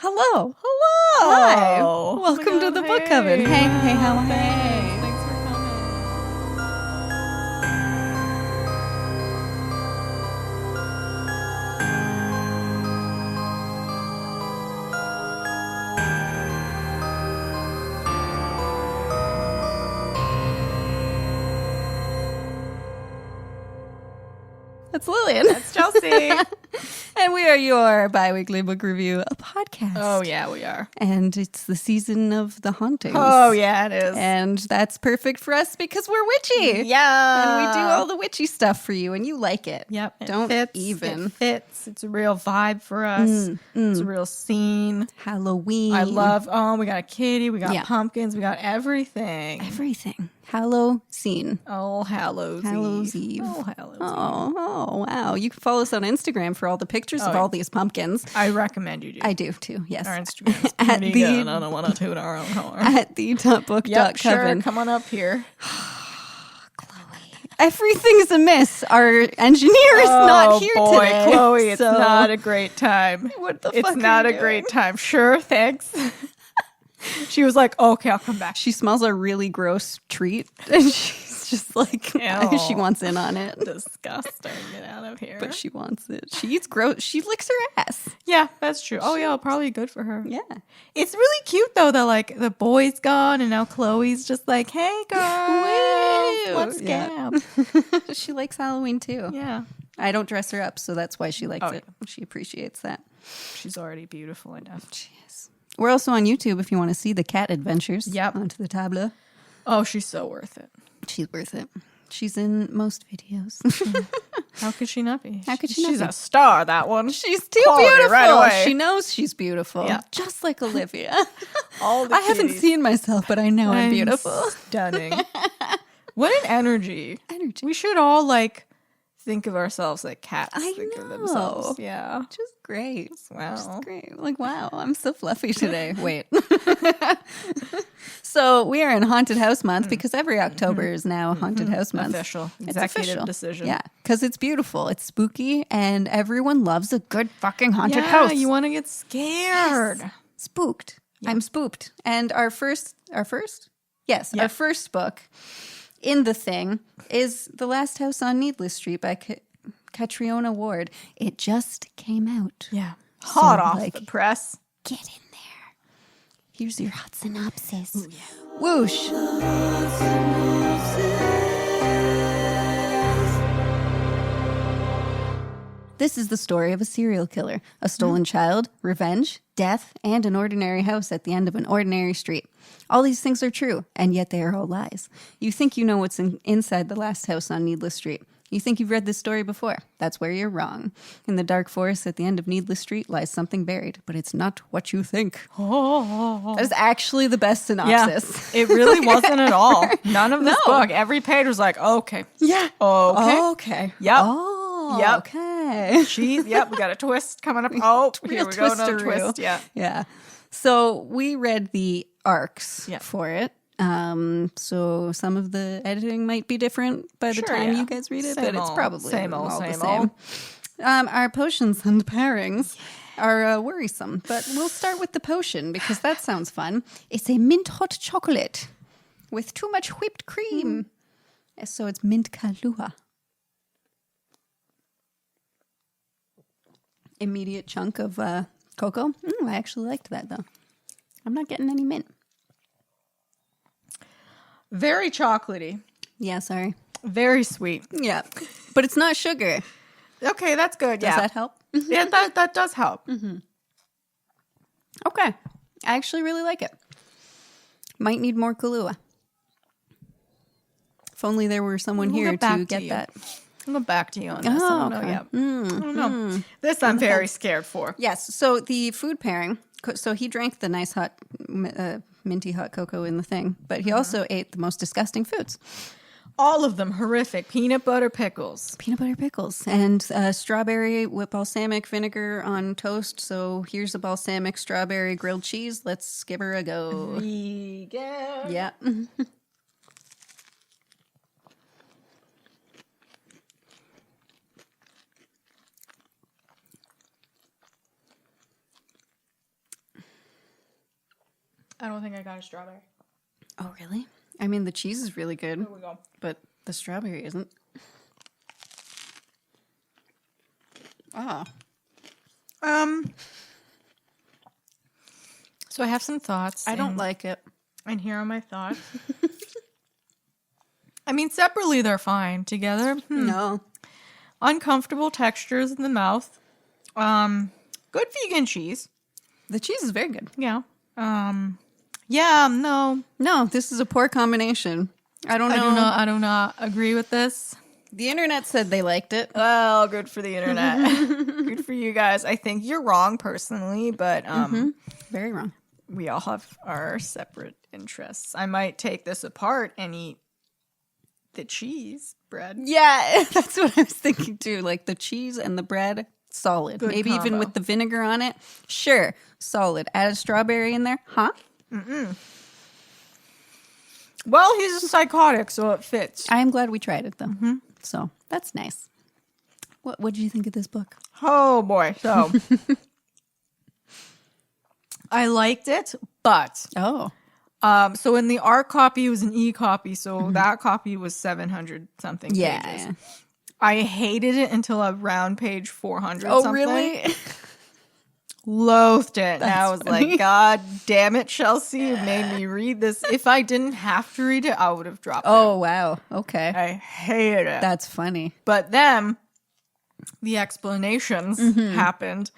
Hello. Hello. Hi. Oh Welcome to the Book Coven. Hey, how are you? Thanks for coming. That's Lillian. That's Chelsea. And we are your bi-weekly book review, a podcast. Oh, yeah, we are. And it's the season of the hauntings. Oh, yeah, it is. And that's perfect for us because we're witchy. Yeah. And we do all the witchy stuff for you, and you like it. Yep. It Don't fits, even. It fits. It's a real vibe for us. It's a real scene. Halloween. I love, we got a kitty. We got pumpkins. We got everything. everything. Hallow scene. All Hallows Hallows Eve. All Hallows Eve. Oh, wow. You can follow us on Instagram for all the pictures of all these pumpkins. I recommend you do. I do too, yes. Our Instagram is At pretty the- good. I don't want to toot our own horn. At the.book.coven. Yep, sure. Come on up here. Everything's amiss. Our engineer is not here today. Chloe, it's so- not a great time. What the It's fuck not are a you great time. Sure, thanks. She was like, okay, I'll come back. She smells a really gross treat, and she's just like, Ew. she wants in on it. Disgusting. Get out of here. But she wants it. She eats gross. She licks her ass. Yeah, that's true. Oh, yeah, probably good for her. Yeah. It's really cute, though, that, like, the boy's gone, and now Chloe's just like, hey, girls, Woo. let's Yeah. scam. She likes Halloween too. Yeah. I don't dress her up, so that's why she likes Oh, it. She appreciates that. She's already beautiful enough. She is. We're also on YouTube if you want to see the cat adventures. Yep. Onto the tableau. Oh, she's so worth it. She's worth it. She's in most videos. How could she not be? How could she not She's be? a star, that one. She's too Quality beautiful. right away. She knows she's beautiful. Yeah. Just like Olivia. All the I haven't kitties. seen myself, but I know I'm beautiful. Stunning. What an energy. Energy. We should all like think of ourselves like cats I think of know. themselves. Yeah. Just great. Wow. Just great. Like, wow, I'm so fluffy today. Wait. So we are in Haunted House Month because every October is now Haunted House Month. Official. It's Executive official. decision. Yeah, because it's beautiful. It's spooky, and everyone loves a good fucking haunted Yeah, house. you want to get scared. Spooked. I'm spooked. And our first our first book in the thing is The Last House on Needless Street by Catriona Ward. It just came out. Yeah. Hot So, off like- the press. Get in there. Here's your hot synopsis. Whoosh. This is the story of a serial killer, a stolen child, revenge, death, and an ordinary house at the end of an ordinary street. All these things are true, and yet they are all lies. You think you know what's inside the last house on Needless Street. You think you've read this story before. That's where you're wrong. In the dark forest at the end of Needless Street lies something buried, but it's not what you think. That is actually the best synopsis. Yeah. It really wasn't at all. None of this book. Every page was like, okay. Yeah. Okay. Okay. Yep. Oh, Yep. okay. We got a twist coming up. Oh, here we go. Another twisteroo. twist. Yeah. Yeah. So we read the arcs Yeah. for it. So some of the editing might be different by the Sure, time yeah. you guys read it, Same but it's old, probably same old, all the same same. old. Our potions and pairings are worrisome, but we'll start with the potion because that sounds fun. It's a mint hot chocolate with too much whipped cream. So it's mint Kahlua. Immediate chunk of cocoa. I actually liked that though. I'm not getting any mint. Very chocolatey. Yeah, sorry. Very sweet. Yeah, but it's not sugar. Okay, that's good. Does Yeah. that help? Yeah, that does help. Okay. I actually really like it. Might need more Kahlua. If only there were someone We'll here get back to to get you. that. I'll go back to you on this. Oh, I don't know okay. yet. I don't know. This I'm very scared for. Yes, so the food pairing, so he drank the nice hot, minty hot cocoa in the thing, but he also ate the most disgusting foods. All of them horrific. Peanut butter pickles. Peanut butter pickles and strawberry with balsamic vinegar on toast. So here's a balsamic strawberry grilled cheese. Let's give her a go. Vegan. Yeah. I don't think I got a strawberry. Oh, really? I mean, the cheese is really good, Here we go. but the strawberry isn't. Oh. So I have some thoughts. I don't like it. And here are my thoughts. I mean, separately they're fine. Together, No. uncomfortable textures in the mouth. Good vegan cheese. The cheese is very good. Yeah. Yeah. No. No, this is a poor combination. I don't know. I do not agree with this. The internet said they liked it. Well, good for the internet. Good for you guys. I think you're wrong personally, but Very wrong. we all have our separate interests. I might take this apart and eat the cheese bread. Yeah, that's what I was thinking too. Like the cheese and the bread, solid. Good Maybe even combo. with the vinegar on it. Sure, solid. Add a strawberry in there. Huh? Well, he's a psychotic, so it fits. I am glad we tried it though. So that's nice. What did you think of this book? Oh boy. So I liked it, but Oh. so in the art copy it was an e-copy, so that copy was 700 something pages. Yeah. I hated it until around page 400 Oh, something. really? Loathed it. And I That's was funny. like, God damn it, Chelsea, you made me read this. If I didn't have to read it, I would have dropped Oh, wow. Okay. it. I hated it. That's funny. But then the explanations happened.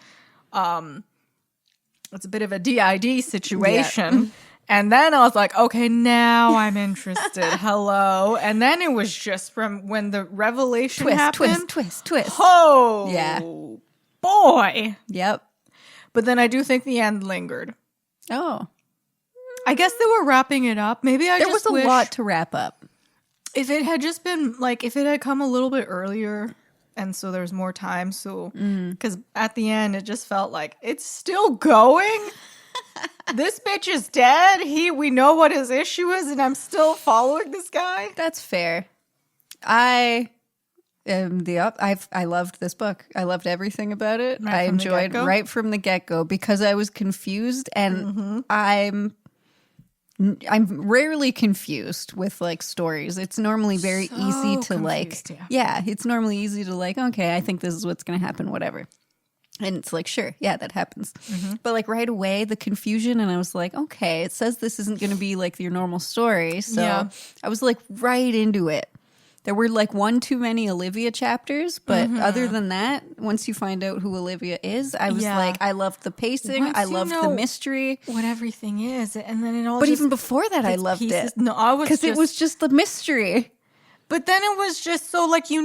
It's a bit of a DID situation. And then I was like, okay, now I'm interested. Hello. And then it was just from when the revelation happened. Twist. Oh, Yeah. boy. Yep. But then I do think the end lingered. Oh. I guess they were wrapping it up. Maybe I There just was a wish lot to wrap up. if it had just been like if it had come a little bit earlier and so there's more time. So because at the end it just felt like it's still going. This bitch is dead. We know what his issue is, and I'm still following this guy. That's fair. I loved this book. I loved everything about it. Right I from the enjoyed get-go? right from the get-go because I was confused, and I'm rarely confused with like stories. It's normally very So easy to confused, it's normally easy to like, okay, I think this is what's going to happen, whatever. And it's like, sure, yeah, that happens. But like right away, the confusion, and I was like, okay, it says this isn't going to be like your normal story. So Yeah. I was like right into it. There were like one too many Olivia chapters, but other than that, once you find out who Olivia is, I was Yeah. like, I loved the pacing. Once I you loved the know mystery. What everything is, and then it all. But just even before that, I gets loved pieces. it. No, I was Because it was just the mystery. But then it was just so like you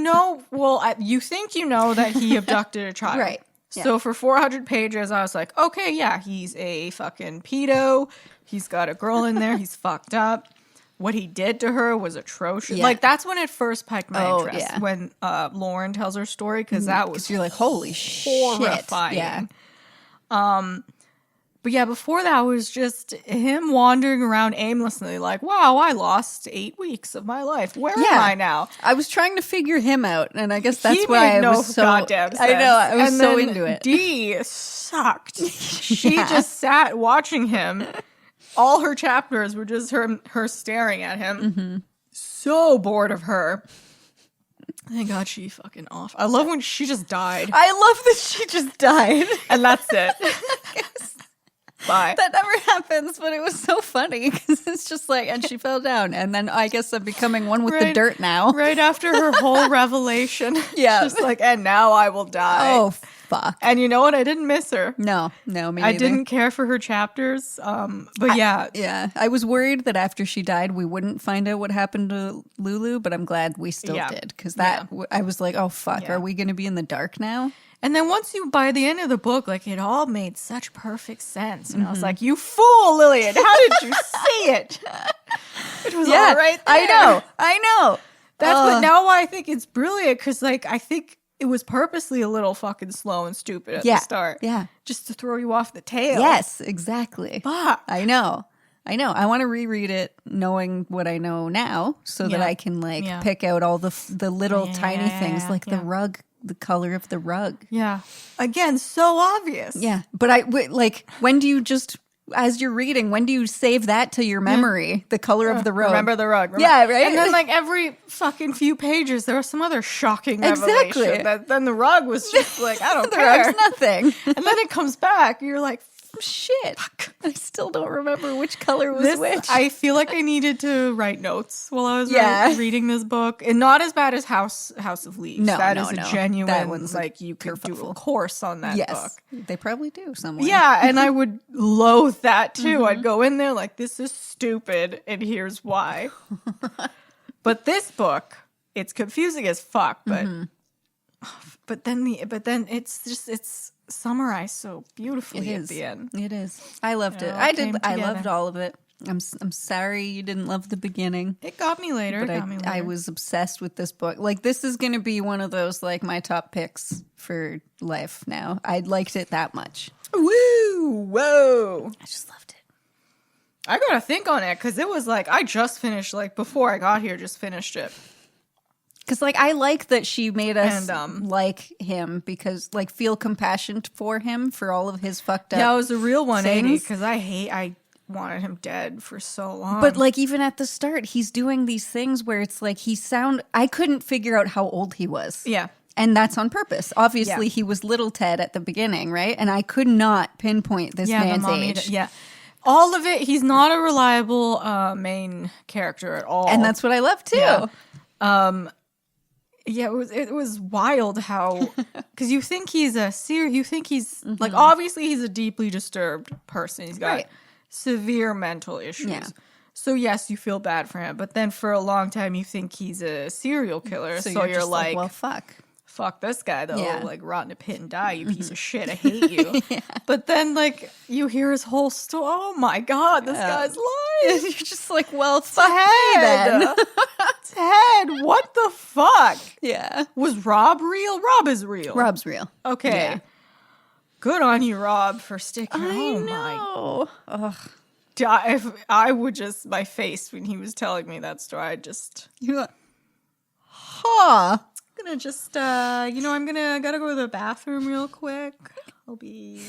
think you know that he abducted a child, Right. Yeah. So for 400 pages, I was like, okay, yeah, he's a fucking pedo. He's got a girl in there. He's fucked up. What he did to her was atrocious. Yeah. Like that's when it first piqued my Oh, interest yeah. when Lauren tells her story because that was You're like, holy horrifying. shit. Yeah. But yeah, before that was just him wandering around aimlessly, like, wow, I lost 8 weeks of my life. Where am I now? I was trying to figure him out, and I guess that's He why made I no was so goddamn sense. I know, I was And so then into it. Dee sucked. She Yeah. just sat watching him. All her chapters were just her staring at him. So bored of her. Thank God she fucking off. I love when she just died. I love that she just died. And that's it. Bye. That never happens, but it was so funny because it's just like, and she fell down, and then I guess I'm becoming one with the Right. dirt now. Right after her whole revelation. Yeah. Just like, and now I will die. Oh fuck! And you know what? I didn't miss her. No, me I neither. didn't care for her chapters. But yeah. Yeah, I was worried that after she died, we wouldn't find out what happened to Lulu, but I'm glad we still Yeah. did because Yeah. I was like, oh fuck, Yeah. are we going to be in the dark now? And then by the end of the book, like it all made such perfect sense. And I was like, you fool, Lillian. How did you see it? It was all right there. I know. That's what now I think it's brilliant because like I think it was purposely a little fucking slow and stupid at the start. Yeah. Just to throw you off the tail. Yes, exactly. Fuck. I know. I want to reread it knowing what I know now so that Yeah. I can like Yeah. pick out all the little tiny things like the yeah. rug, the color of the rug. Yeah. Again, so obvious. Yeah. But like when do you just as you're reading, when do you save that to your memory? The color of the rug. Remember the rug. Yeah, right? And then like every fucking few pages, there was some other shocking Exactly. revelation. That then the rug was just like, I don't the care. rug's nothing. And then it comes back. You're like, Shit. fuck. I still don't remember which color was This, which. I feel like I needed to write notes while I was reading this book. And not as bad as House of Leaves. No, That no, is a no. genuine, That one's like, you could do kerfuffle. a course on that book. They probably do somewhere. Yeah, and I would loathe that too. I'd go in there like, this is stupid, and here's why. But this book, it's confusing as fuck, but then it's summarized so beautifully at the end. It is. I loved it. all I came did. I together. loved all of it. I'm sorry you didn't love the beginning. It got me later. But I was obsessed with this book. Like, this is going to be one of those, like, my top picks for life now. I liked it that much. Woo! Whoa! I just loved it. I gotta think on it, because it was like, I just finished, like, before I got here, just finished it. Because, like, I like that she made us And, like him because, like, feel compassion for him for all of his fucked up. Yeah, it was a real 180, things. because I wanted him dead for so long. But, like, even at the start, he's doing these things where it's like I couldn't figure out how old he was. Yeah. And that's on purpose. Obviously, Yeah. he was little Ted at the beginning, right? And I could not pinpoint this man's age. Yeah. All of it, he's not a reliable main character at all. And that's what I love, too. Yeah. Yeah, it was wild how, because you think he's like, obviously he's a deeply disturbed person. He's got severe mental issues. Yeah. So yes, you feel bad for him, but then for a long time you think he's a serial killer. So you're just like, well, fuck this guy though, Yeah. like rot in a pit and die, you piece of shit. I hate you. But then like you hear his whole story. Oh my god, this guy's lying. You're just like, well, fuck me then. Ted, what the fuck? Yeah. Was Rob real? Rob is real. Rob's real. Okay. Yeah. Good on you, Rob, for sticking. I know. Ugh. If I would just, my face when he was telling me that story, I'd just, Huh. I'm gonna just, I'm gotta go to the bathroom real quick. I'll be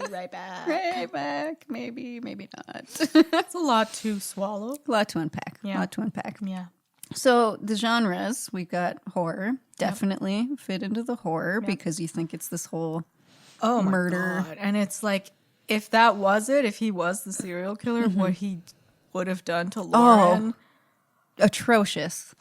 right back. Right back. Maybe not. It's a lot to swallow. A lot to unpack. Yeah. A lot to unpack. Yeah. So the genres, we've got horror. Definitely fit into the horror because you think it's this whole Oh my murder. God. And it's like, if that was it, if he was the serial killer, what he would have done to Lauren. Atrocious.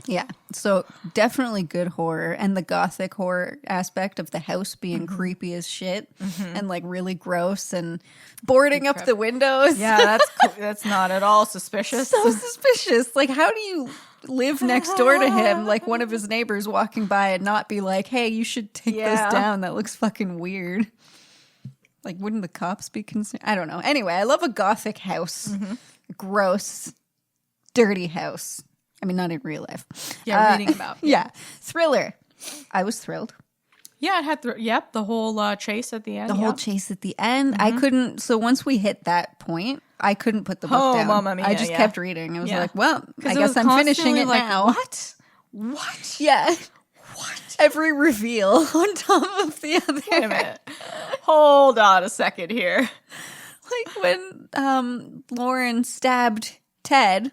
Yeah. So definitely good horror, and the gothic horror aspect of the house being creepy as shit and like really gross and boarding up the windows. Yeah, that's not at all suspicious. So suspicious. Like, how do you live next door to him, like one of his neighbors walking by, and not be like, hey, you should take this down. That looks fucking weird. Like, wouldn't the cops be concerned? I don't know. Anyway, I love a gothic house. Gross, dirty house. I mean, not in real life. Yeah, reading about. Yeah. Thriller. I was thrilled. Yeah, it had the whole chase at the end. The whole chase at the end. I couldn't. So once we hit that point, I couldn't put the book down. Mamma mia, I just kept reading. I was like, well, I it guess was I'm finishing it constantly like, now. What? Yeah. What? Every reveal on top of the other. Wait a minute. Hold on a second here. Like when Lauren stabbed Ted,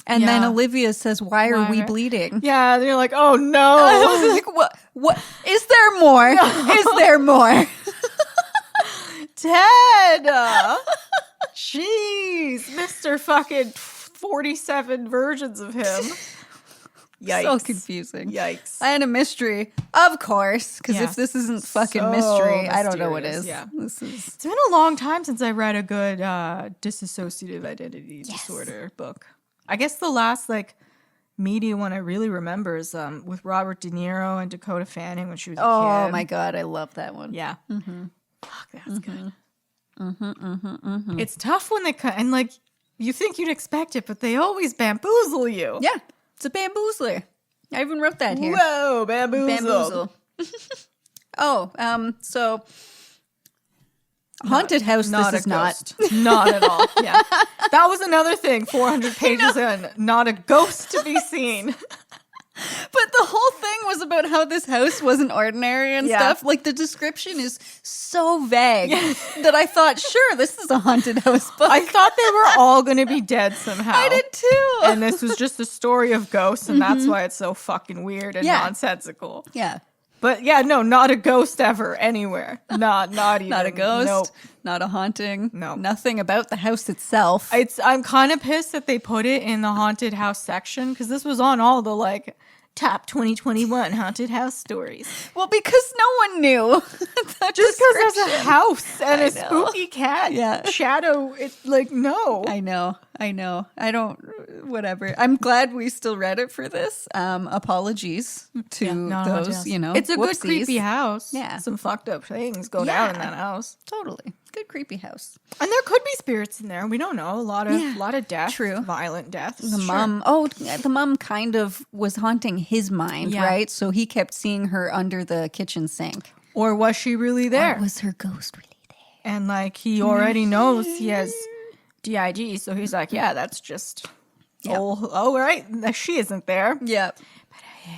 and then Olivia says, "Why are we bleeding?" Yeah, and you're like, oh no. I was like, what? What? Is there more? No. Is there more? Ted! Jeez. Mr. fucking 47 versions of him. Yikes. So confusing. Yikes. And a mystery, of course, because if this isn't fucking So mystery, I don't know what mysterious, is. yeah. This is. It's been a long time since I read a good dissociative identity disorder book. I guess the last media one I really remember is with Robert De Niro and Dakota Fanning when she was a kid. Oh my god, I love that one. Yeah. Fuck, that's good. It's tough when they and you think you'd expect it, but they always bamboozle you. Yeah, it's a bamboozler. I even wrote that here. Whoa, bamboozle. So haunted house. Not this is a not. ghost. Not at all. Yeah, that was another thing. 400 pages in, not a ghost to be seen. But the whole thing was about how this house wasn't ordinary and Yeah. stuff. Like, the description is so vague that I thought, sure, this is a haunted house book. I thought they were all going to be dead somehow. I did too. And this was just a story of ghosts, and that's why it's so fucking weird and Yeah. nonsensical. Yeah. But yeah, no, not a ghost ever anywhere. Not even. Not a ghost. Nope. Not a haunting. No. Nothing about the house itself. I'm kind of pissed that they put it in the haunted house section because this was on all the like top 2021 haunted house stories. Well, because no one knew. Just because there's a house and I a know. spooky cat Yeah. shadow, it's like no. I know. I don't, whatever. I'm glad we still read it for this. Apologies to Not a haunted those, house. you know. It's a good whoopsies. creepy house. Yeah. Some fucked up things go down in Yeah. that house. Totally. Good creepy house. And there could be spirits in there. We don't know. A lot of death. True. Violent deaths. The mom kind of was haunting his mind, Yeah. right? So he kept seeing her under the kitchen sink. Or was she really there? Or was her ghost really there? And like he already knows he has DID, so he's like, yeah, that's just right. She isn't there. Yep. But I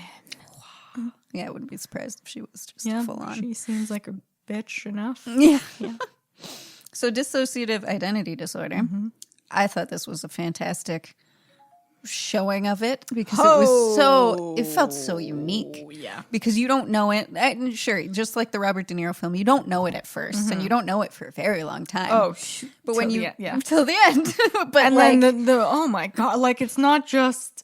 am. Yeah, I wouldn't be surprised if she was just full on. She seems like a bitch enough. Yeah. So dissociative identity disorder. I thought this was a fantastic showing of it because it felt so unique. Yeah. Because you don't know it. And sure, just like the Robert De Niro film, you don't know it at 1st and you don't know it for a very long time. Oh, but when till you the end, till the end. But and like, then the oh my god, like it's not just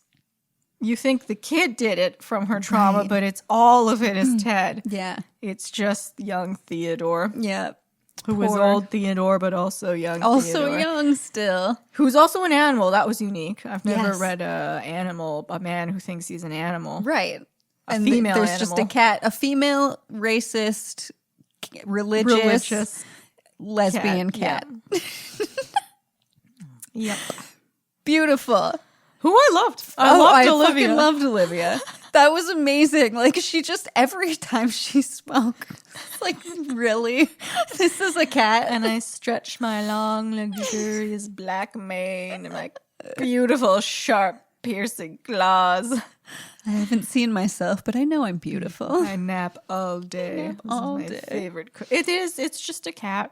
you think the kid did it from her trauma, Right. but it's all of it is Ted. yeah. It's just young Theodore, Yeah. who was Poor- old Theodore, but also young Also Theodore. young still. Who's also an animal. That was unique. I've never Yes. read a man who thinks he's an animal. Right. A female there's just a animal. cat, a female racist, religious lesbian cat. Yep. Beautiful. Who I loved. I loved Olivia. Fucking loved Olivia. That was amazing. Like, she just, every time she spoke, like, really? This is a cat? And I stretched my long, luxurious black mane and my beautiful, sharp, piercing claws. I haven't seen myself, but I know I'm beautiful. I nap all day. This all is my day. favorite. It is. It's just a cat.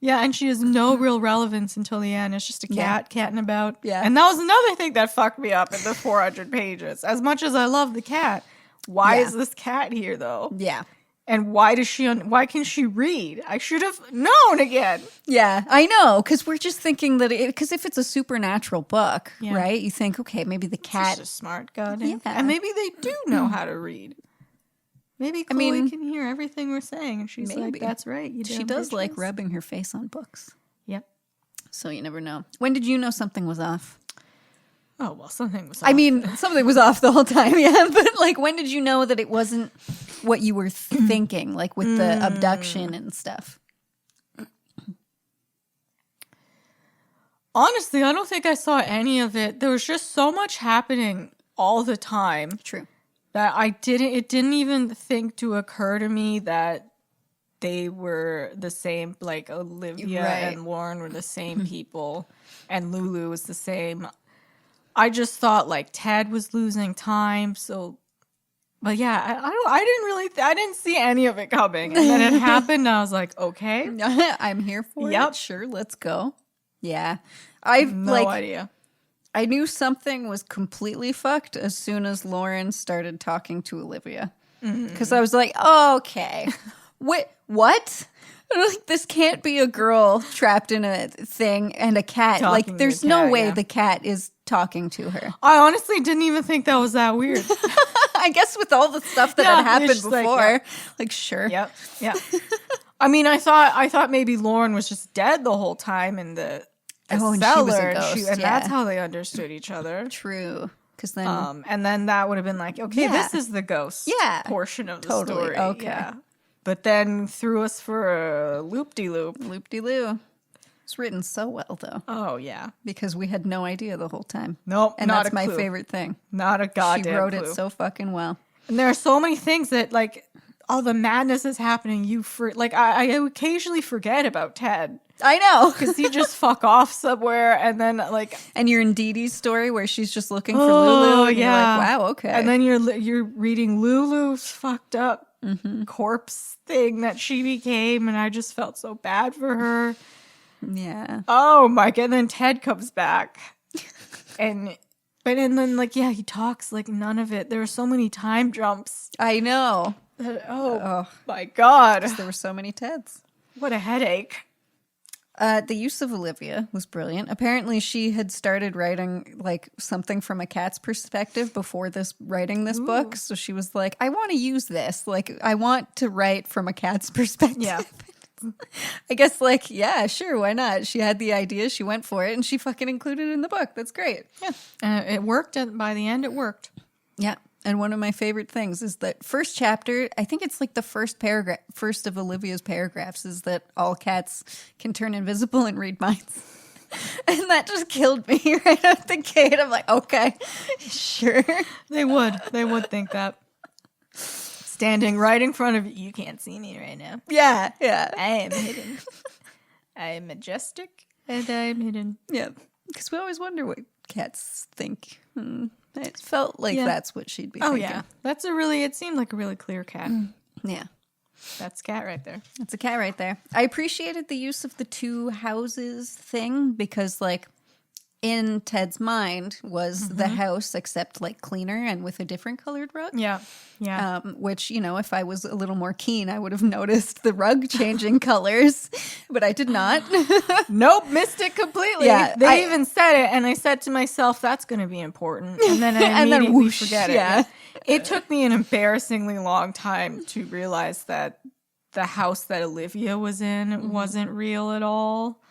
Yeah, and she has no real relevance until the end. It's just a cat catting about. Yeah. And that was another thing that fucked me up in the 400 pages. As much as I love the cat, why is this cat here though? Yeah. And why does why can she read? I should have known again. Yeah, I know, because we're just thinking that because if it's a supernatural book, Yeah. right, you think, okay, maybe the Cat cat. is smart, goddamn. Yeah. And maybe they do know how to read. Maybe Chloe mean, can hear everything we're saying, and she's maybe. like, "That's right." You She damn does like bitches." rubbing her face on books. Yep. So you never know. When did you know something was off? Oh well, something was. I off. mean, something was off the whole time, yeah. But like, when did you know that it wasn't what you were thinking, like with the abduction and stuff? honestly, I don't think I saw any of it. There was just so much happening all the time True. that it didn't even think to occur to me that they were the same, like Olivia Right. and Lauren were the same people and Lulu was the same. I just thought like Ted was losing time, so but yeah, I didn't see any of it coming. And then it happened and I was like, okay. I'm here for Yep. it. Sure, let's go. Yeah. I No idea. I knew something was completely fucked as soon as Lauren started talking to Olivia. Because I was like, oh, okay. Wait, what? Like, this can't be a girl trapped in a thing and a cat. Talking Like, to there's a no cat, way yeah. the cat is talking to her. I honestly didn't even think that was that weird. I guess with all the stuff that Yeah, had it's happened just before. like, Like, sure. Yep. Yeah. I mean, I thought maybe Lauren was just dead the whole time in the Oh, and she cellar, was a ghost, and yeah. that's how they understood each other. True. Because then, And then that would have been like, okay, Yeah. this is the ghost Yeah. portion of the Totally. story. Okay. Yeah. But then threw us for a loop-de-loop. loop-de-loo. It's written so well, though, Oh, yeah. because we had no idea the whole time. Nope, And not that's a my clue. favorite thing. Not a goddamn She wrote clue. it so fucking well. And there are so many things that, like, all the madness is happening, I occasionally forget about Ted. I know. Because he just fuck off somewhere, and then like, and you're in Dee Dee's story where she's just looking for Lulu, and you're like, wow, okay. And then you're reading Lulu's fucked up corpse thing that she became, and I just felt so bad for her. Yeah. Oh my god! And then Ted comes back, and then like he talks like none of it. There are so many time jumps. I know. Oh my god! There were so many Teds. What a headache. The use of Olivia was brilliant. Apparently, she had started writing like something from a cat's perspective before writing this book. So she was like, "I want to use this. Like, I want to write from a cat's perspective." Yeah. I guess, like, yeah, sure, why not? She had the idea, she went for it, and she fucking included it in the book. That's great. Yeah, it worked. By the end, it worked. Yeah. And one of my favorite things is that first chapter, I think it's like the first of Olivia's paragraphs is that all cats can turn invisible and read minds. And that just killed me right out the gate. I'm like, okay, sure. They would think that. Standing right in front of you. You can't see me right now. Yeah. I am hidden. I am majestic and I am hidden. Yeah. Because we always wonder what cats think. It felt like that's what she'd be thinking. Yeah. It seemed like a really clear cat. Yeah. That's a cat right there. That's a cat right there. I appreciated the use of the two houses thing because, like, in Ted's mind was the house except, like, cleaner and with a different colored rug. Yeah. Which, if I was a little more keen, I would have noticed the rug changing colors, but I did not. Nope, missed it completely. Yeah, they even said it, and I said to myself, that's going to be important. And then I immediately forget it. Yeah. It took me an embarrassingly long time to realize that the house that Olivia was in wasn't real at all.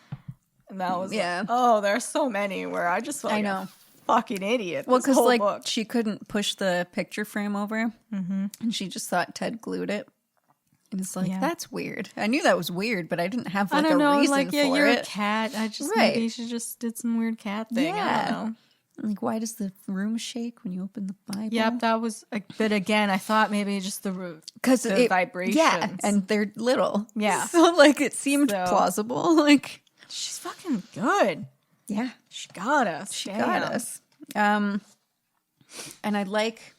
And that was there's so many where I just felt like a fucking idiot. Well, because like she couldn't push the picture frame over, and she just thought Ted glued it. And it's like that's weird. I knew that was weird, but I didn't have like a reason for you're it. A cat. I just maybe she just did some weird cat thing. I don't know. Like, why does the room shake when you open the Bible? Yep, that was. But again, I thought maybe just the vibration. Yeah, and they're little. Yeah, so like it seemed plausible. Like she's fucking good. Yeah, she got us. She got us. And I like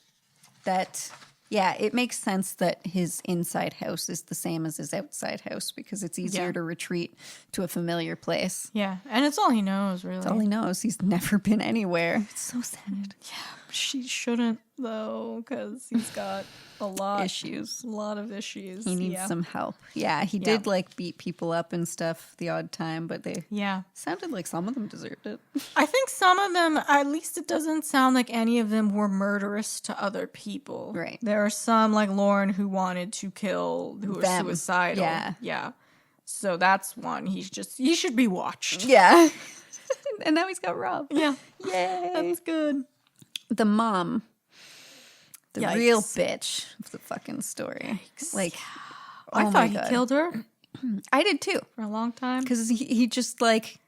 that. Yeah, it makes sense that his inside house is the same as his outside house because it's easier to retreat to a familiar place. Yeah, and it's all he knows, really. It's all he knows. He's never been anywhere. It's so sad. Yeah, she shouldn't, though, because he's got a lot of issues. He needs some help. Yeah, he did, like, beat people up and stuff the odd time, but they sounded like some of them deserved it. I think some of them, at least it doesn't sound like any of them were murderous to other people. Right. There are some, like Lauren, who wanted to kill, who were suicidal. Yeah. So that's one. He should be watched. Yeah. And now he's got Rob. Yeah. Yay. That's good. The mom. The real bitch of the fucking story. Yikes. Like, I thought he killed her. I did too. For a long time. Because he just like,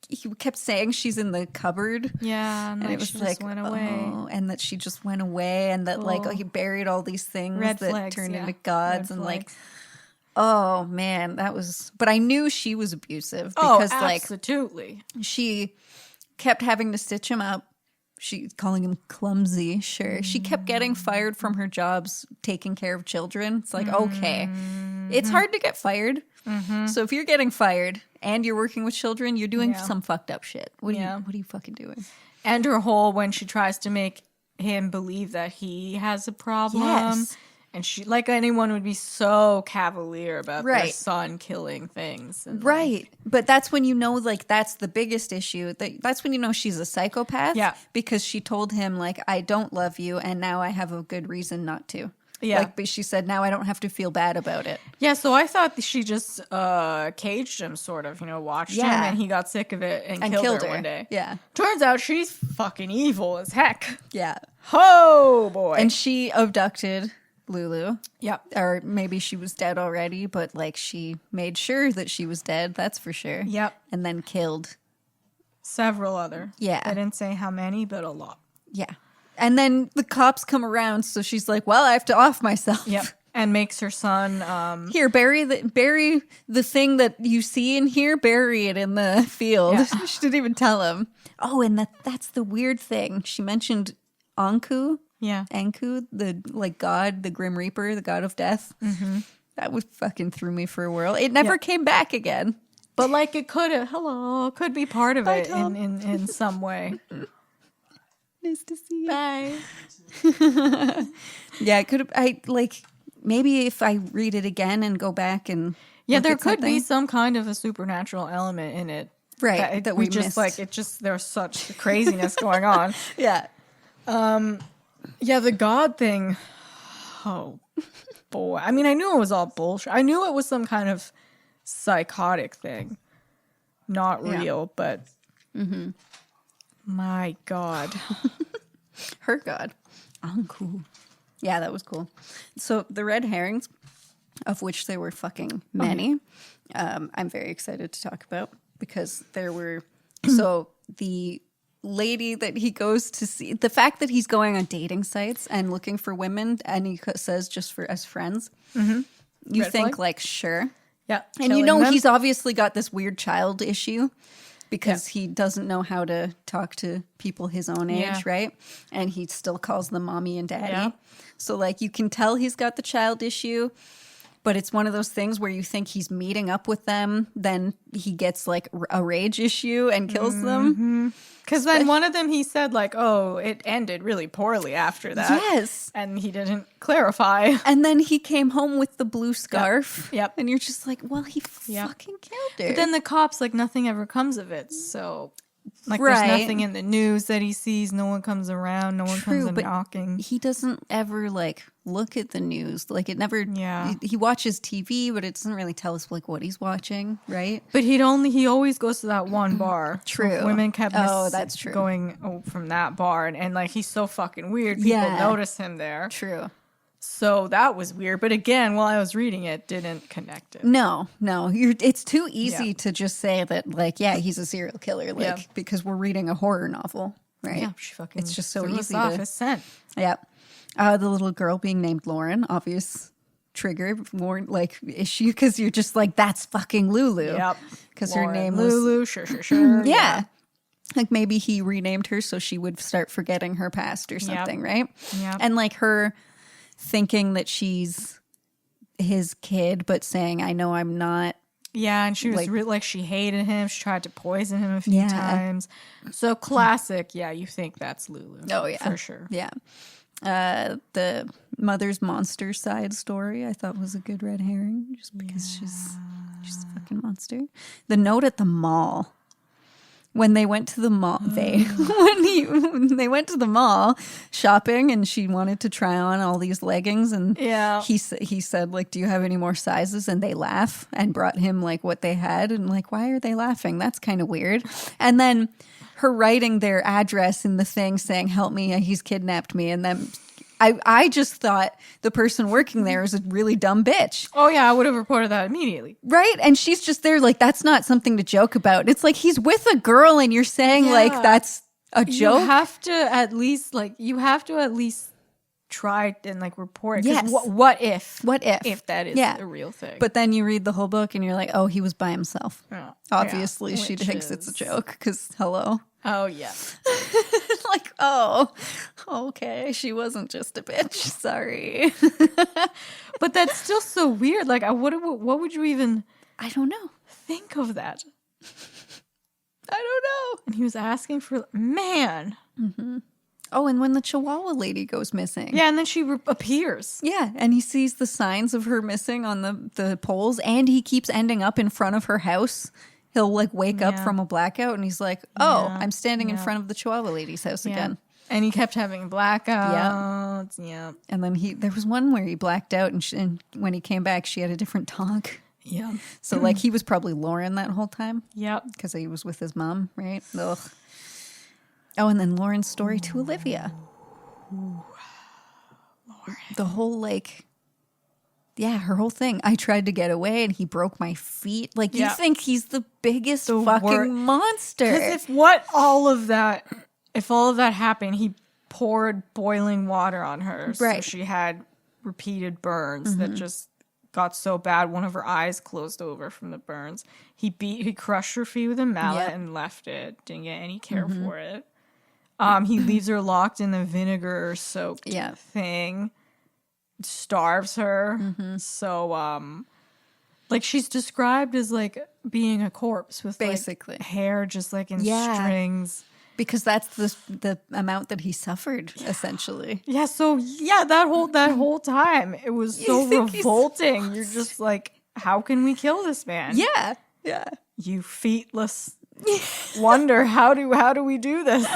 he kept saying she's in the cupboard. Yeah. And it was she like, just went away. And that she just went away. And that like, he buried all these things that turned into gods. And like, oh man, that was, but I knew she was abusive. Because absolutely. Like, she kept having to stitch him up. She's calling him clumsy, sure. She kept getting fired from her jobs taking care of children. It's like, okay. It's hard to get fired. So if you're getting fired and you're working with children, you're doing some fucked up shit. What are you fucking doing? And her whole, when she tries to make him believe that he has a problem. Yes. And she, like anyone, would be so cavalier about their son killing things. And but that's when you know, like, that's the biggest issue. That's when you know she's a psychopath. Yeah. Because she told him, like, I don't love you, and now I have a good reason not to. Yeah. Like, but she said, now I don't have to feel bad about it. Yeah, so I thought she just caged him, sort of, watched him, and he got sick of it and killed her one day. Yeah. Turns out she's fucking evil as heck. Yeah. Oh, boy. And she abducted Lulu. Yep. Or maybe she was dead already, but like she made sure that she was dead, that's for sure. Yep. And then killed several other. Yeah. I didn't say how many, but a lot. Yeah. And then the cops come around, so she's like, well, I have to off myself. Yep. And makes her son Here, bury the thing that you see in here, bury it in the field. Yeah. She didn't even tell him. Oh, and that's the weird thing. She mentioned Anku, the like god, the Grim Reaper, the god of death. Mm-hmm. That would fucking threw me for a whirl. It never came back again. But like it could be part of it Tom. in some way. Nice to see you. Bye. Yeah, it could have. Maybe if I read it again and go back and There could be some kind of a supernatural element in it, right that we just missed. there's such craziness going on. Yeah. The God thing. Oh boy! I mean, I knew it was all bullshit. I knew it was some kind of psychotic thing, not real. But my God, Her god. Cool. Yeah, that was cool. So the red herrings, of which there were fucking many, I'm very excited to talk about because there were. So the lady that he goes to see, the fact that he's going on dating sites and looking for women, and he says just for as friends, you Red think flag? like sure, yeah, and you know he's obviously got this weird child issue. Because he doesn't know how to talk to people his own age, right? And he still calls them mommy and daddy. Yeah. So, like, you can tell he's got the child issue, but it's one of those things where you think he's meeting up with them, then he gets, like, a rage issue and kills them. Because then one of them he said like, oh, it ended really poorly after that. Yes. And he didn't clarify. And then he came home with the blue scarf. Yep. And you're just like, well, he fucking killed her. But then the cops, like, nothing ever comes of it. So, like, Right. there's nothing in the news that he sees. No one comes around. No one comes in but knocking. he doesn't ever like look at the news. Like it never. Yeah. He watches TV, but it doesn't really tell us like what he's watching, right? But he always goes to that one bar. True. So women kept that's true. going from that bar. And like, he's so fucking weird. People notice him there. True. So that was weird. But again, while I was reading it, didn't connect it. No. It's too easy to just say that, like, yeah, he's a serial killer, like, because we're reading a horror novel, right? Yeah, she fucking it's just so threw us easy off to. as scent. Yeah. The little girl being named Lauren, obvious trigger, more like issue, because you're just like, that's fucking Lulu. Yep. Because her name was. Lulu. Sure. Yeah. Like maybe he renamed her so she would start forgetting her past or something, right? Yep. And like her thinking that she's his kid, but saying, I know I'm not. Yeah, and she was Like- really like she hated him. She tried to poison him a few times. So classic. Yeah, you think that's Lulu. Oh, yeah. For sure. Yeah. The mother's monster side story I thought was a good red herring just because she's a fucking monster. The note at the mall. When they went to the mall, when they went to the mall shopping, and she wanted to try on all these leggings, and he said like, "Do you have any more sizes?" And they laugh and brought him like what they had, and like, why are they laughing? That's kind of weird. And then her writing their address in the thing saying, "Help me, he's kidnapped me," and then. I just thought the person working there is a really dumb bitch. Oh, yeah, I would have reported that immediately. Right? And she's just there like, that's not something to joke about. It's like he's with a girl and you're saying like that's a joke. You have to at least try and like report it. 'Cause Yes. What if? What if? If that is Yeah. a real thing. But then you read the whole book and you're like, oh, he was by himself. Yeah. Obviously, Yeah. she Which thinks it's a is- joke because hello. Oh, yeah. Like, oh, okay. She wasn't just a bitch. Sorry. But that's still so weird. Like, what would you even I don't know. think of that? I don't know. And he was asking for, man. Oh, and when the Chihuahua lady goes missing. Yeah, and then she appears. Yeah, and he sees the signs of her missing on the poles, and he keeps ending up in front of her house. He'll like wake up from a blackout, and he's like, "Oh, I'm standing in front of the Chihuahua lady's house again." And he kept having blackouts. Yeah. And then there was one where he blacked out, and when he came back, she had a different dog. Yeah. So like he was probably Lauren that whole time Yep. because he was with his mom, right? Ugh. Oh, and then Lauren's story to Olivia. Lauren. The whole like. Yeah, her whole thing. I tried to get away and he broke my feet. Like, you think he's the biggest fucking monster. Because if all of that happened, he poured boiling water on her. Right. So she had repeated burns that just got so bad one of her eyes closed over from the burns. He crushed her feet with a mallet and left it. Didn't get any care for it. He leaves her locked in the vinegar soaked thing. Starves her. So like she's described as like being a corpse with basically like hair just like in strings. Because that's the amount that he suffered, essentially. Yeah, so that whole time it was so revolting. You're just like, how can we kill this man? Yeah. Yeah. You feetless wonder, how do we do this?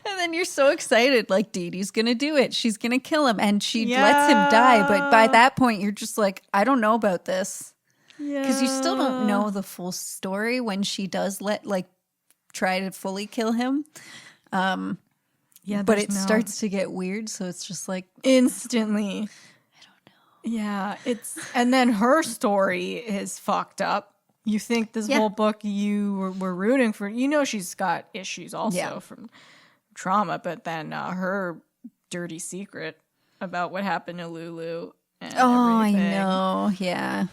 And then you're so excited, like Dee Dee's gonna do it. She's gonna kill him, and she lets him die. But by that point, you're just like, I don't know about this, because you still don't know the full story when she does try to fully kill him. But it starts to get weird, so it's just like instantly. I don't know. Yeah, and then her story is fucked up. You think this whole book you were rooting for. You know she's got issues also from trauma, but then her dirty secret about what happened to Lulu and everything. I know. Yeah.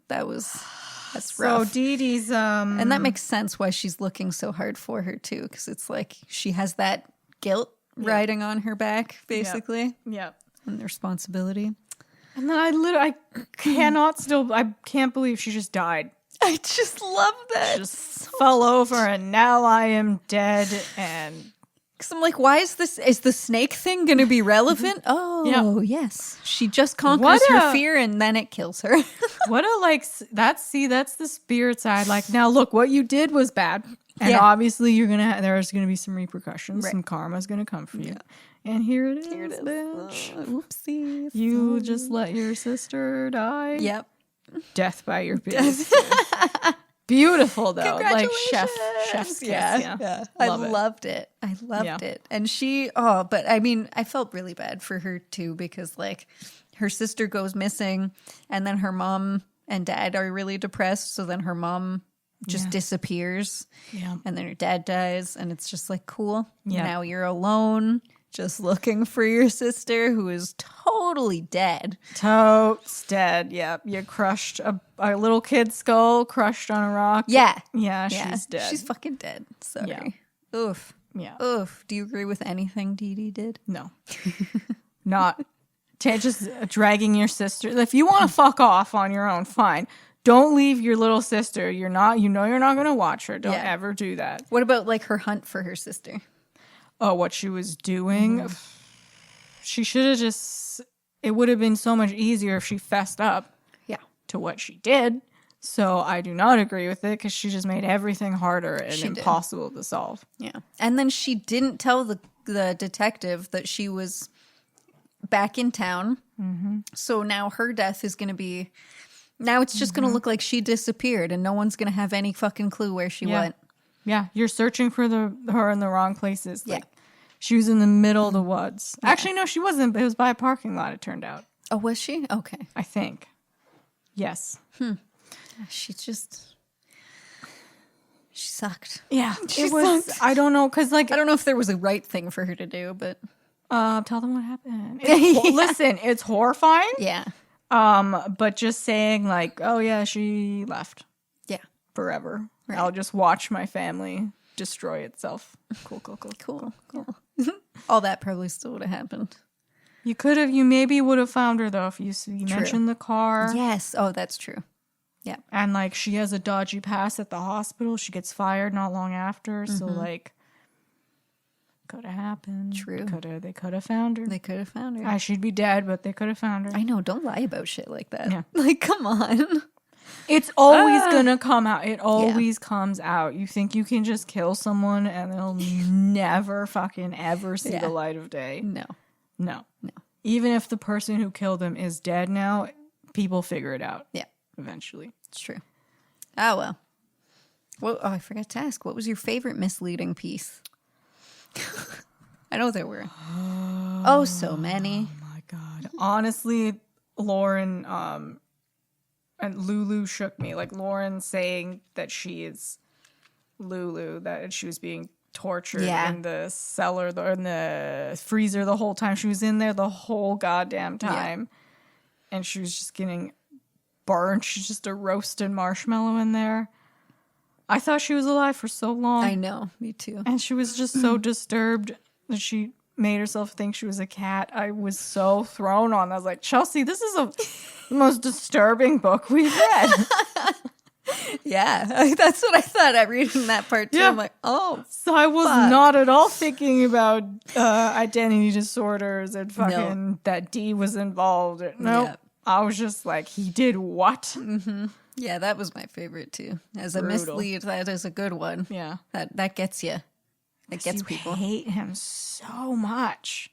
That's rough. So Dee Dee's and that makes sense why she's looking so hard for her too, because it's like she has that guilt riding on her back, basically. Yeah. And the responsibility. And then I can't believe she just died. I just love that. Just fell over and now I am dead. And because I'm like, why is the snake thing going to be relevant? Oh, yes. She just conquers her fear and then it kills her. That's the spirit side. Like, now look, what you did was bad. And obviously there's going to be some repercussions. Some karma's going to come for you. And here it is, bitch. Oopsie. You just let your sister die. Yep. Death by your biggest. Beautiful though, like chef's kiss. Yeah. I loved it. And but I mean, I felt really bad for her too, because like her sister goes missing, and then her mom and dad are really depressed. So then her mom just disappears, and then her dad dies, and it's just like, cool. Now you're alone, just looking for your sister, who is totally dead. Totes dead. Yep. You crushed a little kid's skull, crushed on a rock. Yeah. Yeah, she's dead. She's fucking dead. Sorry. Yeah. Oof. Yeah. Oof. Do you agree with anything Dee Dee did? No. Not. Just dragging your sister. If you want to fuck off on your own, fine. Don't leave your little sister. You're not going to watch her. Don't ever do that. What about like her hunt for her sister? Oh, what she was doing? She should have just... It would have been so much easier if she fessed up to what she did. So I do not agree with it, because she just made everything harder and impossible to solve. Yeah. And then she didn't tell the detective that she was back in town. So now her death is going to be... Now it's just going to look like she disappeared, and no one's going to have any fucking clue where she went. Yeah, you're searching for her in the wrong places. Like, she was in the middle of the woods. Yeah. Actually, no, she wasn't. It was by a parking lot, it turned out. Oh, was she? Okay. I think. Yes. She sucked. Yeah. It was, I don't know, because like... I don't know if there was a right thing for her to do, but... Tell them what happened. Listen, it's horrifying. Yeah. But just saying like, oh yeah, she left. Yeah. Forever. Right. I'll just watch my family destroy itself. Cool. All that probably still would have happened. You maybe would have found her though if you mentioned the car. Yes. Oh, that's true. Yeah. And like she has a dodgy past at the hospital. She gets fired not long after. So like, could have happened. True. They could have found her. She'd be dead, but they could have found her. I know. Don't lie about shit like that. Yeah. Like, come on. It's always gonna come out. It always comes out. You think you can just kill someone and they'll never fucking ever see the light of day. No. Even if the person who killed them is dead now, people figure it out. Yeah. Eventually. It's true. Oh, well. I forgot to ask. What was your favorite misleading piece? I know there were. So many. Oh my God. Honestly, Lauren and Lulu shook me. Like Lauren saying that she is Lulu, that she was being tortured Yeah. in the cellar in the freezer the whole time. She was in there the whole goddamn time. And she was just getting burnt. She's just a roasted marshmallow in there. I thought she was alive for so long. I know, me too. And she was just so disturbed that she made herself think she was a cat. I was so thrown on. I was like, Chelsea, this is the most disturbing book we've read. Yeah, that's what I thought at reading that part too. Yeah. I'm like, oh, So I was not at all thinking about identity disorders and fucking that Dee was involved. Nope. Yeah. I was just like, he did what? yeah, that was my favorite too. As a Brutal. mislead, that is a good one. Yeah. That gets you. That gets You people. hate him so much.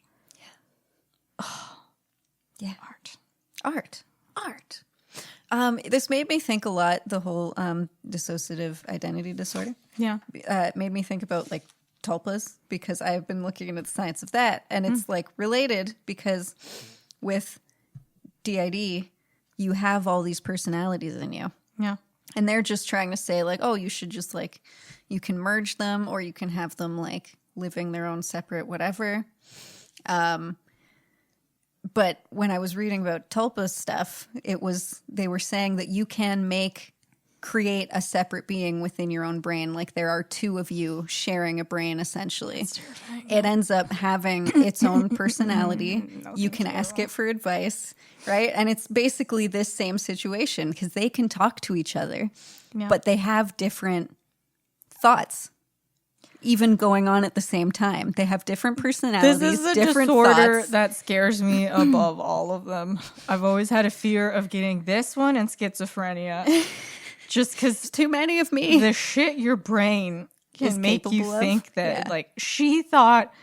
Yeah. Art. Art. This made me think a lot, the whole dissociative identity disorder. Yeah. It made me think about like tulpas, because I've been looking into the science of that, and it's like related, because with DID, you have all these personalities in you. Yeah. And they're just trying to say like, oh, you should just like, you can merge them, or you can have them like living their own separate whatever. But when I was reading about tulpa stuff, they were saying that you can create a separate being within your own brain. Like there are two of you sharing a brain, essentially. It ends up having its own personality. You can ask it for advice, right? And it's basically this same situation, because they can talk to each other, but they have different thoughts, even going on at the same time. They have different personalities, This is a different disorder thoughts. that scares me above all of them. I've always had a fear of getting this one and schizophrenia. Just because Too many of me. the shit your brain Is can make you capable of. think that, Yeah. like, she thought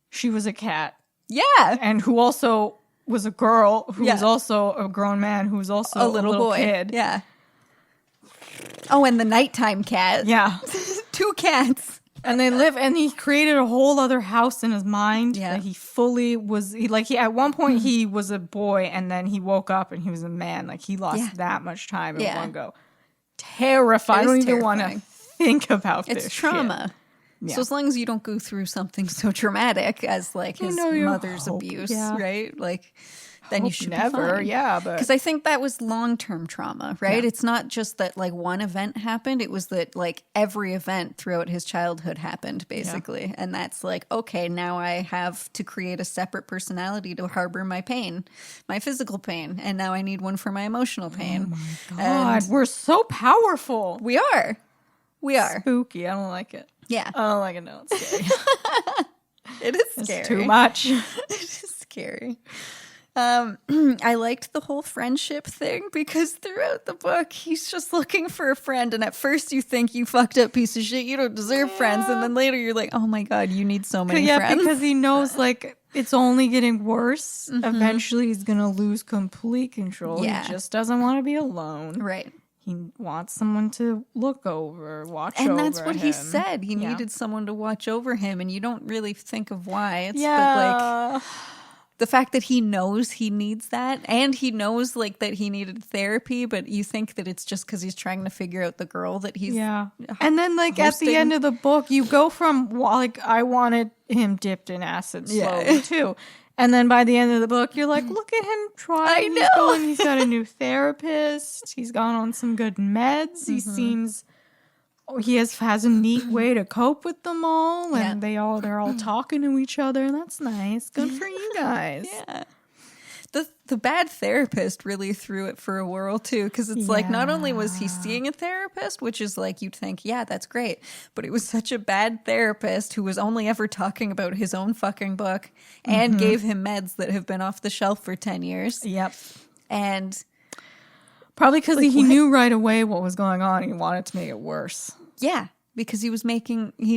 she was a cat, Yeah. and who also was a girl, who was Yeah. also a grown man, who was also A little boy. kid. Yeah. Oh, and the nighttime cat. Yeah. Two cats. And they live, and he created a whole other house in his mind. Yeah. That he fully was. He at one point he was a boy, and then he woke up and he was a man. Like he lost that much time in Yeah. one go. Terrifying. I It don't is even want to terrifying. think about It's this. trauma. Yeah. So as long as you don't go through something so traumatic as like his you mother's hope, abuse, yeah. right? Like then you Hope should never. be fine. Yeah, but Because I think that was long-term trauma, right? Yeah. It's not just that like one event happened. It was that like every event throughout his childhood happened, basically. And that's like, okay, now I have to create a separate personality to harbor my pain, my physical pain. And now I need one for my emotional pain. God, And we're so powerful. we are. We are. Spooky. I don't like it. Yeah. I don't like it. No, it's scary. It is scary. It's too much. It is scary. I liked the whole friendship thing, because throughout the book, he's just looking for a friend. And at first you think, you fucked up piece of shit, you don't deserve friends. And then later you're like, oh my God, you need so many friends. because he knows like it's only getting worse. Eventually he's going to lose complete control. Yeah. He just doesn't want to be alone. Right. He wants someone to look over, watch over And that's what he him. said. He Yeah. needed someone to watch over him. And you don't really think of why. It's like Yeah. the fact that he knows he needs that, and he knows like that he needed therapy, but you think that it's just because he's trying to figure out the girl that he's Yeah. And then like at the hosting. end of the book, you go from like I wanted him dipped in acid slowly Yeah. too. And then by the end of the book, you're like, look at him try. I He's know. going, he's got a new therapist. He's gone on some good meds. He seems he has a neat way to cope with them all, and they're all talking to each other, and that's nice. Good for you guys. Yeah. The bad therapist really threw it for a whirl too, because it's like not only was he seeing a therapist, which is like you'd think, yeah, that's great, but it was such a bad therapist who was only ever talking about his own fucking book and gave him meds that have been off the shelf for 10 years. Yep. And Probably because he knew right away what was going on and he wanted to make it worse. yeah, because he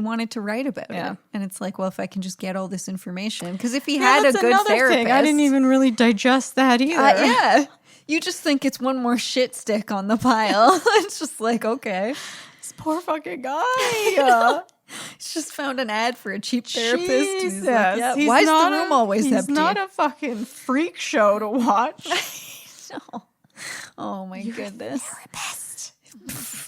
wanted to write about Yeah. it. And it's like, well, if I can just get all this information, because if he had a That's good another therapist. thing. I didn't even really digest that either. Yeah. You just think it's one more shit stick on the pile. It's just like, okay. This poor fucking guy. He's just found an ad for a cheap therapist. And he's Jesus. like, yeah, He's why is not the room always he's empty? not a fucking freak show to watch. No. Oh my goodness. Therapist.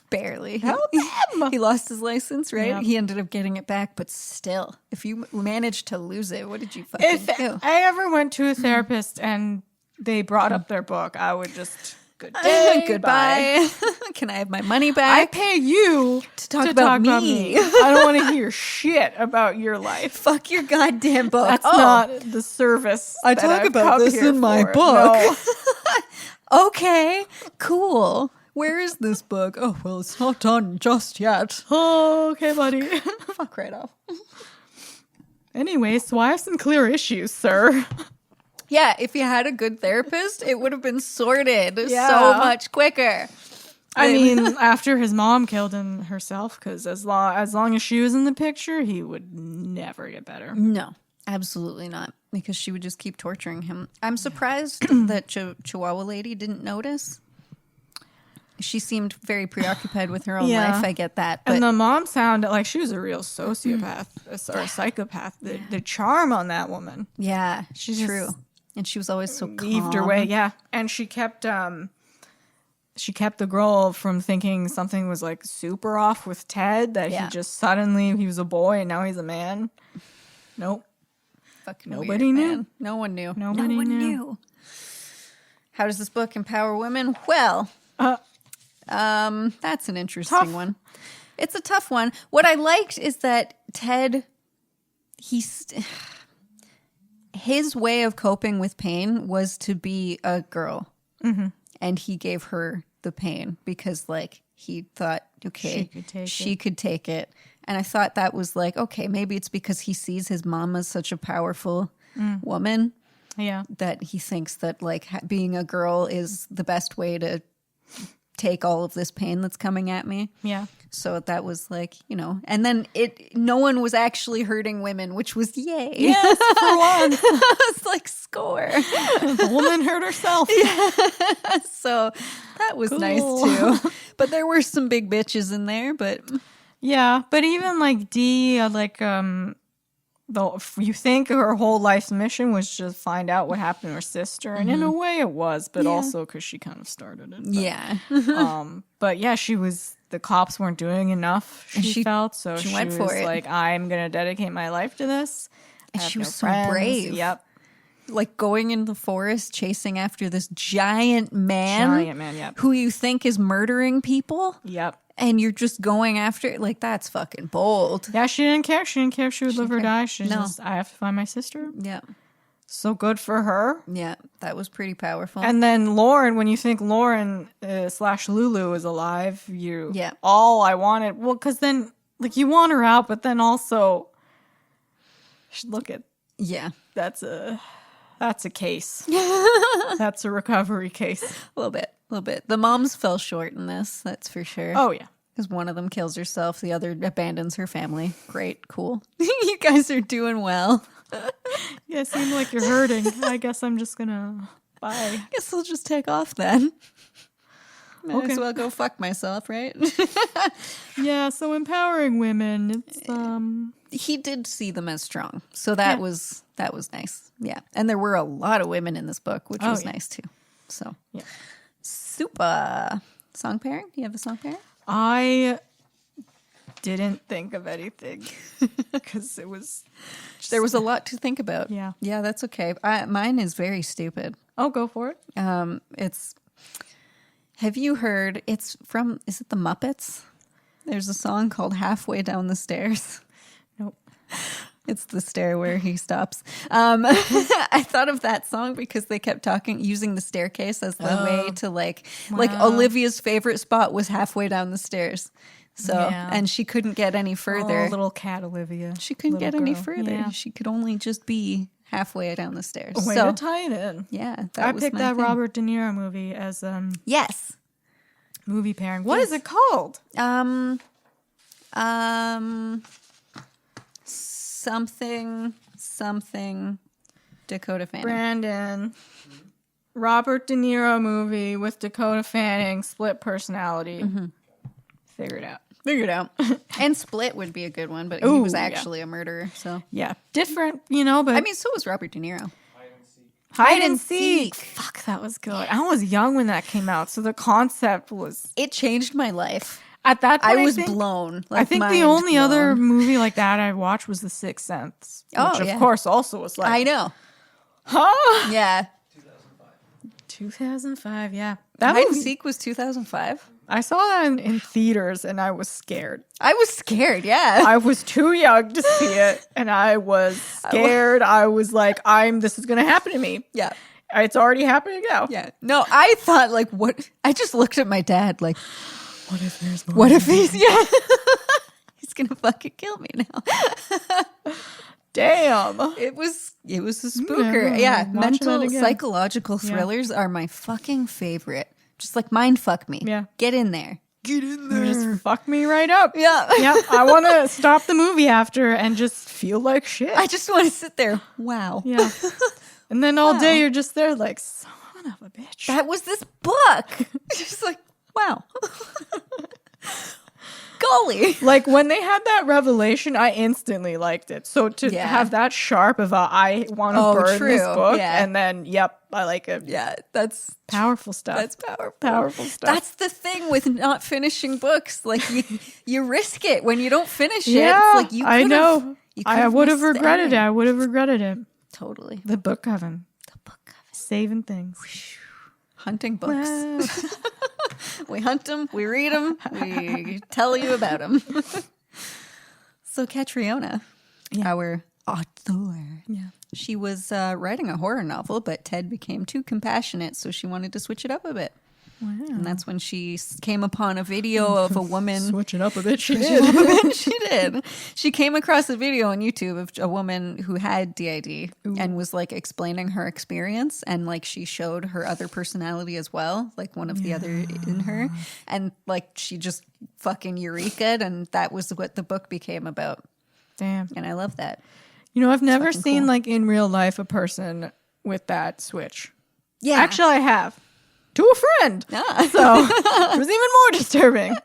Barely. Help him! He lost his license, right? Yeah. He ended up getting it back, but still, if you managed to lose it, what did you fucking If do? I ever went to a therapist and they brought up their book, I would just, good day, Goodbye. Can I have my money I back? pay you to talk about me. I don't want to hear shit about your life. Fuck your goddamn book. That's not the service. I that talk I've about come this here in my for. book. No. Okay, cool. Where is this book? Oh, well, it's not done just yet. Oh, okay, buddy. Fuck right off. Anyway, so I have some clear issues, sir. Yeah, if you had a good therapist, it would have been sorted so Yeah. much quicker. I mean, after his mom killed him herself, because as long as she was in the picture, he would never get better. No, absolutely not. Because she would just keep torturing him. I'm surprised that Chihuahua lady didn't notice. She seemed very preoccupied with her own Yeah. life. I get that. But And the mom sounded like she was a real sociopath or a psychopath. The charm on that woman. yeah, She's true. just And she was always so calm. weaved her way, yeah. And she kept the girl from thinking something was like super off with Ted, that Yeah. he just suddenly, he was a boy and now he's a man. Nope. Fucking Nobody weird, knew. man. No one knew. Nobody no one knew. knew. How does this book empower women? Well, that's an interesting Tough. one. It's a tough one. What I liked is that Ted, his way of coping with pain was to be a girl. Mm-hmm. And he gave her the pain because, like, he thought, okay, she could take it. And I thought that was like, okay, maybe it's because he sees his mom as such a powerful woman Yeah. that he thinks that, like, being a girl is the best way to take all of this pain that's coming at me. Yeah. So that was like, and then no one was actually hurting women, which was yay. Yes, for once. It's like, score. The woman hurt herself. So that was nice Cool. too. But there were some big bitches in there, but Yeah, but even like Dee, you think her whole life's mission was just find out what happened to her sister, and in a way it was, but also because she kind of started it. But, yeah. but yeah, the cops weren't doing enough. She felt so. she went was for it. like, I'm gonna dedicate my life to this. And I have she no was so friends. brave. Yep, Like going in the forest, chasing after this giant man, Yep, who you think is murdering people. yep. And you're just going after it. Like, that's fucking bold. Yeah, she didn't care. She didn't care if she would live or die. She's No. just, I have to find my sister. Yeah. So good for her. Yeah. That was pretty powerful. And then Lauren, when you think Lauren / Lulu is alive, all I wanted, well, because then, like, you want her out, but then also, look at, yeah. that's a case. That's a recovery case. A little bit. The moms fell short in this, that's for sure. Oh, yeah. Because one of them kills herself, the other abandons her family. Great, cool. You guys are doing well. Yeah, it seems like you're hurting. I guess I'm just gonna bye. Guess I'll just take off then. Might Okay. as well go fuck myself, right? Yeah, so empowering women. It's He did see them as strong, so that was nice. Yeah, and there were a lot of women in this book, which was nice too. So yeah. Super. Song pairing? Do you have a song pairing? I didn't think of anything because it was. There was a lot to think about. Yeah. Yeah, that's okay. Mine is very stupid. Oh, go for it. Have you heard, is it the Muppets? There's a song called Halfway Down the Stairs. Nope. It's the stair where he stops. I thought of that song because they kept using the staircase as the way to like Olivia's favorite spot was halfway down the stairs. So, and she couldn't get any further. Oh, little cat Olivia. She couldn't get any girl. further. Yeah. She could only just be halfway down the stairs. Way so, to tie it in. yeah, I was picked my that thing. Robert De Niro movie as Yes. movie pairing. What is it called? Something Dakota Fanning. Brandon. Robert De Niro movie with Dakota Fanning, split personality. Figure it out. Figured out. And Split would be a good one, but he Ooh, was yeah. actually a murderer. So Yeah, different, but I mean, so was Robert De Niro. Hide and Seek. Fuck, that was good. I was young when that came out, so the concept was... It changed my life. At that point, I was blown. Like, I think the only other movie like that I watched was The Sixth Sense, which of course also was like... I know. Huh? Yeah. 2005, yeah. Hide and Seek was 2005? I saw that in theaters and I was scared. I was scared, yeah. I was too young to see it and I was scared. I was like, this is going to happen to me. Yeah. It's already happening now. Yeah. No, I thought like, what? I just looked at my dad like, what if there's more? What if he's, he's going to fucking kill me now. Damn. It was a spooker. Yeah. Mental psychological thrillers are my fucking favorite. Just like mind fuck me. Yeah. Get in there. Get in there. Just fuck me right up. Yeah. Yeah. I want to stop the movie after and just feel like shit. I just want to sit there. Wow. Yeah. And then all day you're just there like, son of a bitch. That was this book. Just like, wow. Golly. Like when they had that revelation, I instantly liked it. So to have that sharp of I want to burn this book and then, I like it. Yeah, that's powerful stuff. That's powerful. Powerful stuff. That's the thing with not finishing books. Like you risk it when you don't finish it. It's like you I know. I would have regretted it. I would have regretted it. Totally. The Book Coven. The Book Coven. Saving things. Hunting books. We hunt them, we read them, we tell you about them. So Catriona, our author, she was writing a horror novel, but Ted became too compassionate, so she wanted to switch it up a bit. Wow. And that's when she came upon a video of a woman. Switch it up a bit. She did. She did. She came across a video on YouTube of a woman who had DID and was like explaining her experience. And like she showed her other personality as well, like one of the other in her. And like she just fucking eureka'd. And that was what the book became about. Damn. And I love that. You know, I've never seen like in real life a person with that switch. Yeah. Actually, I have. To a friend. Yeah. So it was even more disturbing.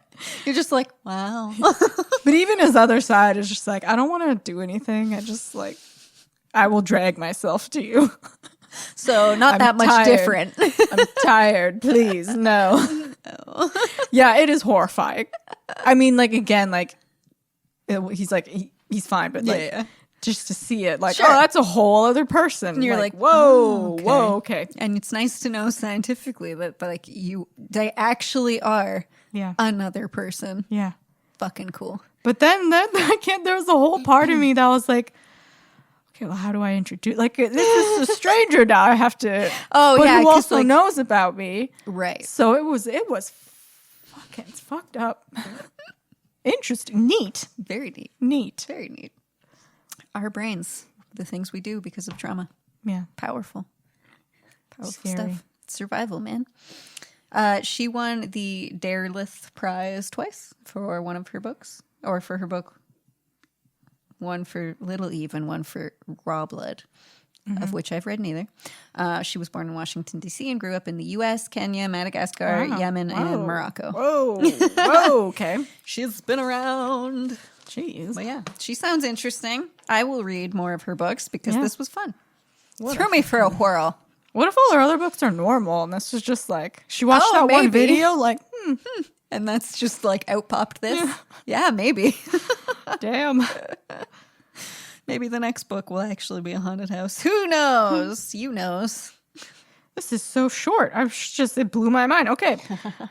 You're just like, wow. But even his other side is just like, I don't want to do anything. I just like, I will drag myself to you. So not that much different. I'm tired. Please, no. Yeah, it is horrifying. I mean, like, again, like, he's like, he's fine, but like, just to see it, like, oh, that's a whole other person. And you're like, whoa, whoa, okay. And it's nice to know scientifically that, like, they actually are another person. Yeah. Fucking cool. But then there was a whole part of me that was like, okay, well, how do I introduce? Like, this is a stranger now. I have to. Oh, but yeah. who also knows about me. Right. So it was fucking fucked up. Interesting. Neat. Very neat. Neat. Very neat. Our brains, the things we do because of trauma. Yeah. Powerful Scary stuff. Survival, man. She won the Derleth Prize twice for one of her books, or for her book. One for Little Eve and one for Raw Blood, of which I've read neither. She was born in Washington, D.C. and grew up in the U.S., Kenya, Madagascar, Yemen, and Morocco. Whoa, okay. She's been around. Jeez. But yeah, she sounds interesting. I will read more of her books because this was fun. Threw me for a whirl. What if all her other books are normal and this is just like, she watched that one video, like, and that's just like out popped this? Yeah, maybe. Damn. Maybe the next book will actually be a haunted house. Who knows? You knows. This is so short. It blew my mind. Okay.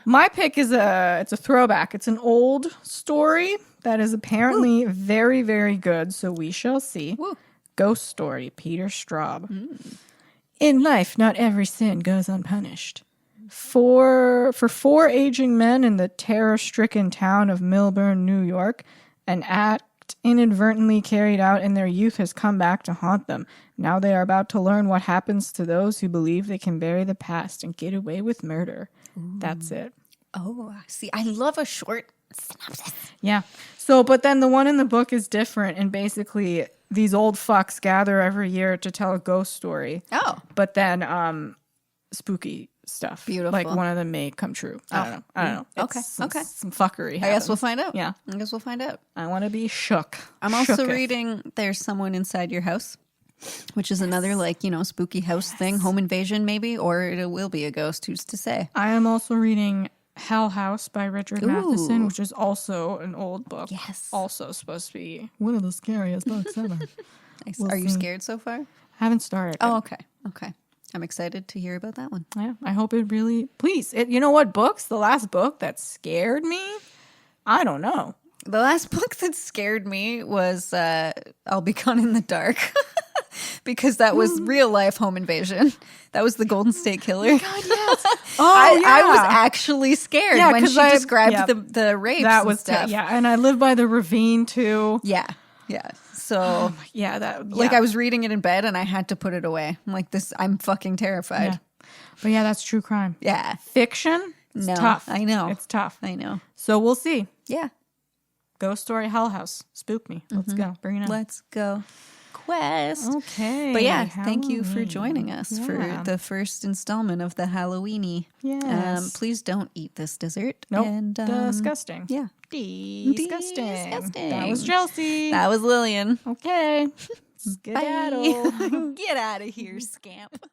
My pick is it's a throwback. It's an old story that is apparently very, very good. So we shall see. Woo. Ghost Story, Peter Straub. In life, not every sin goes unpunished. For 4 aging men in the terror-stricken town of Millburn, New York, an act inadvertently carried out in their youth has come back to haunt them. Now they are about to learn what happens to those who believe they can bury the past and get away with murder. Ooh. That's it. Oh, see, I love a short synopsis. Yeah. So, but then the one in the book is different, and basically these old fucks gather every year to tell a ghost story. Oh. But then spooky stuff. Beautiful. Like one of them may come true. I don't know. Okay. Some fuckery happens. I guess we'll find out. Yeah. I guess we'll find out. I want to be shook. I'm also reading There's Someone Inside Your House. which is another spooky house thing, home invasion maybe, or it will be a ghost. Who's to say? I am also reading Hell House by Richard Ooh. Matheson, which is also an old book. Yes. Also supposed to be one of the scariest books ever. Nice. We'll Are you see. scared so far? Haven't started. Oh, okay. Okay. I'm excited to hear about that one. Yeah, I hope it really. Please, you know what books? The last book that scared me. I don't know. The last book that scared me was I'll Be Gone in the Dark. Because that was real life home invasion. That was the Golden State Killer. God, yes. I was actually scared when 'cause she described the rapes That was and stuff. yeah, and I live by the ravine too. Yeah. So I I was reading it in bed and I had to put it away. I'm like, I'm fucking terrified. Yeah. But yeah, that's true crime. Yeah. Fiction. It's No, tough. I know. It's tough. I know. So we'll see. Yeah. Ghost Story Hell House. Spook me. Let's go. Bring it on. Let's go. Quest. Okay. But yeah, thank you for Halloween. joining us for the first installment of the Halloweeny. Yes. Please don't eat this dessert. Nope. And, Disgusting. Yeah. Disgusting. Disgusting. That was Chelsea. That was Lillian. Okay. Skedaddle. Get out of here, scamp.